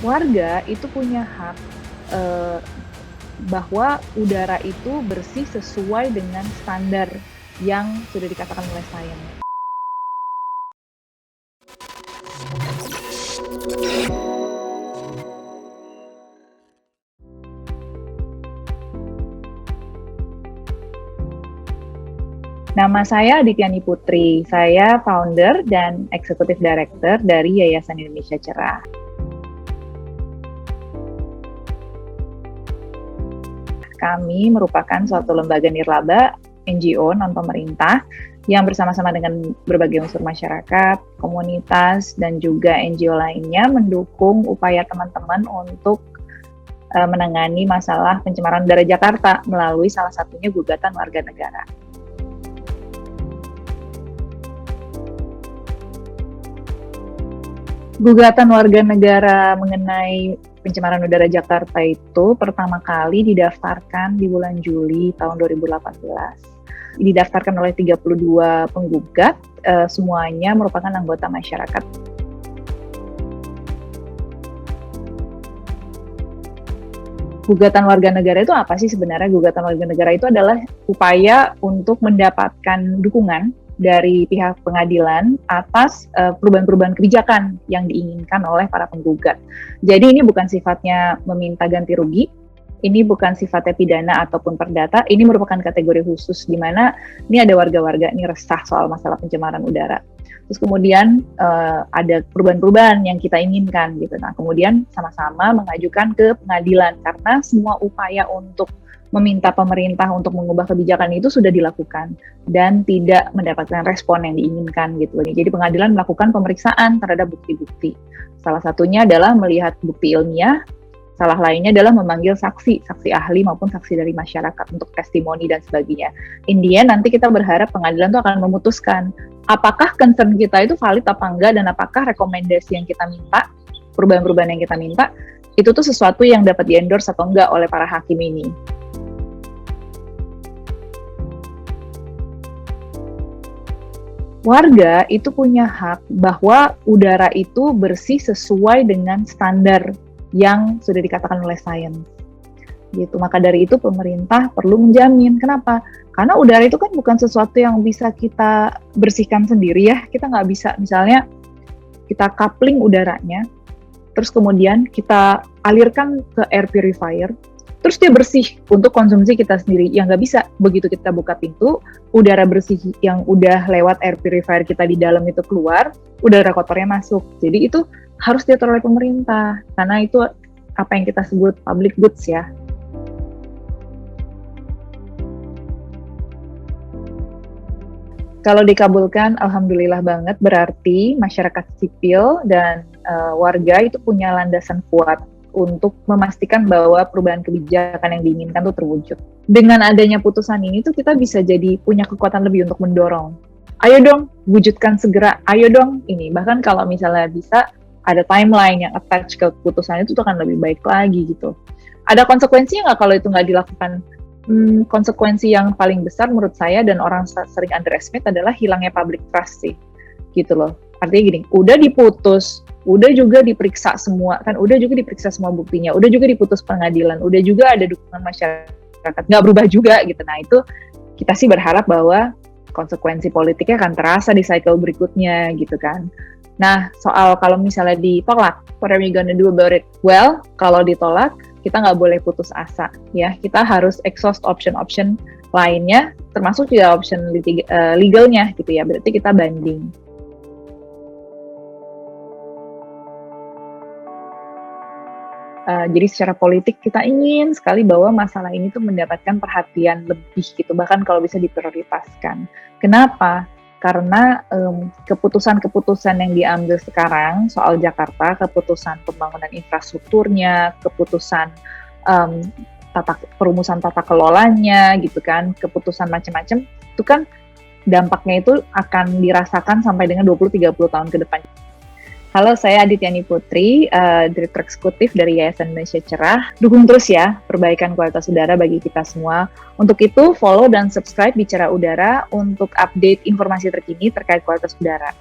Warga itu punya hak, eee, bahwa udara itu bersih sesuai dengan standar yang sudah dikatakan oleh sains. Nama saya Adityani Putri, saya founder dan eksekutif director dari Yayasan Indonesia Cerah. Kami merupakan suatu lembaga nirlaba, NGO non-pemerintah, yang bersama-sama dengan berbagai unsur masyarakat, komunitas, dan juga NGO lainnya mendukung upaya teman-teman untuk menangani masalah pencemaran udara Jakarta melalui salah satunya gugatan warga negara. Gugatan warga negara mengenai pencemaran udara Jakarta itu pertama kali didaftarkan di bulan Juli tahun 2018. Didaftarkan oleh 32 penggugat, semuanya merupakan anggota masyarakat. Gugatan warga negara itu apa sih sebenarnya? Gugatan warga negara itu adalah upaya untuk mendapatkan dukungan dari pihak pengadilan atas perubahan-perubahan kebijakan yang diinginkan oleh para penggugat. Jadi ini bukan sifatnya meminta ganti rugi, ini bukan sifatnya pidana ataupun perdata, ini merupakan kategori khusus di mana ini ada warga-warga ini resah soal masalah pencemaran udara. Terus kemudian ada perubahan-perubahan yang kita inginkan gitu. Nah, kemudian sama-sama mengajukan ke pengadilan karena semua upaya untuk meminta pemerintah untuk mengubah kebijakan itu sudah dilakukan dan tidak mendapatkan respon yang diinginkan gitu. Jadi pengadilan melakukan pemeriksaan terhadap bukti-bukti. Salah satunya adalah melihat bukti ilmiah, salah lainnya adalah memanggil saksi ahli maupun saksi dari masyarakat untuk testimoni dan sebagainya. Intinya nanti kita berharap pengadilan itu akan memutuskan apakah concern kita itu valid apa enggak dan apakah rekomendasi yang kita minta, perubahan-perubahan yang kita minta, itu tuh sesuatu yang dapat di-endorse atau enggak oleh para hakim ini. Warga itu punya hak bahwa udara itu bersih sesuai dengan standar yang sudah dikatakan oleh sains. Gitu. Maka dari itu pemerintah perlu menjamin. Kenapa? Karena udara itu kan bukan sesuatu yang bisa kita bersihkan sendiri ya. Kita nggak bisa misalnya kita coupling udaranya, terus kemudian kita alirkan ke air purifier, terus dia bersih untuk konsumsi kita sendiri. Yang nggak bisa, begitu kita buka pintu, udara bersih yang udah lewat air purifier kita di dalam itu keluar, udara kotornya masuk. Jadi itu harus diatur oleh pemerintah, karena itu apa yang kita sebut public goods ya. Kalau dikabulkan, alhamdulillah banget, berarti masyarakat sipil dan warga itu punya landasan kuat untuk memastikan bahwa perubahan kebijakan yang diinginkan itu terwujud. Dengan adanya putusan ini tuh kita bisa jadi punya kekuatan lebih untuk mendorong. Ayo dong, wujudkan segera, ayo dong ini. Bahkan kalau misalnya bisa ada timeline yang attach ke putusan itu tuh akan lebih baik lagi gitu. Ada konsekuensinya nggak kalau itu nggak dilakukan? Konsekuensi yang paling besar menurut saya dan orang sering underestimate adalah hilangnya public trust sih, gitu loh. Artinya gini, udah diputus, udah juga diperiksa semua, kan udah juga diperiksa semua buktinya, udah juga diputus pengadilan, udah juga ada dukungan masyarakat, nggak berubah juga gitu. Nah itu kita sih berharap bahwa konsekuensi politiknya akan terasa di cycle berikutnya gitu kan. Nah soal kalau misalnya ditolak, what are we gonna do about it? Well, kalau ditolak, kita nggak boleh putus asa ya, kita harus exhaust option-option lainnya, termasuk juga option legalnya gitu ya, berarti kita banding. Jadi secara politik kita ingin sekali bahwa masalah ini tuh mendapatkan perhatian lebih gitu, bahkan kalau bisa diprioritaskan. Kenapa? Karena keputusan-keputusan yang diambil sekarang soal Jakarta, keputusan pembangunan infrastrukturnya, keputusan perumusan tata kelolanya gitu kan, keputusan macam-macam, itu kan dampaknya itu akan dirasakan sampai dengan 20-30 tahun ke depan. Halo, saya Adityani Putri, Direktur Eksekutif dari Yayasan Indonesia Cerah. Dukung terus ya perbaikan kualitas udara bagi kita semua. Untuk itu, follow dan subscribe Bicara Udara untuk update informasi terkini terkait kualitas udara.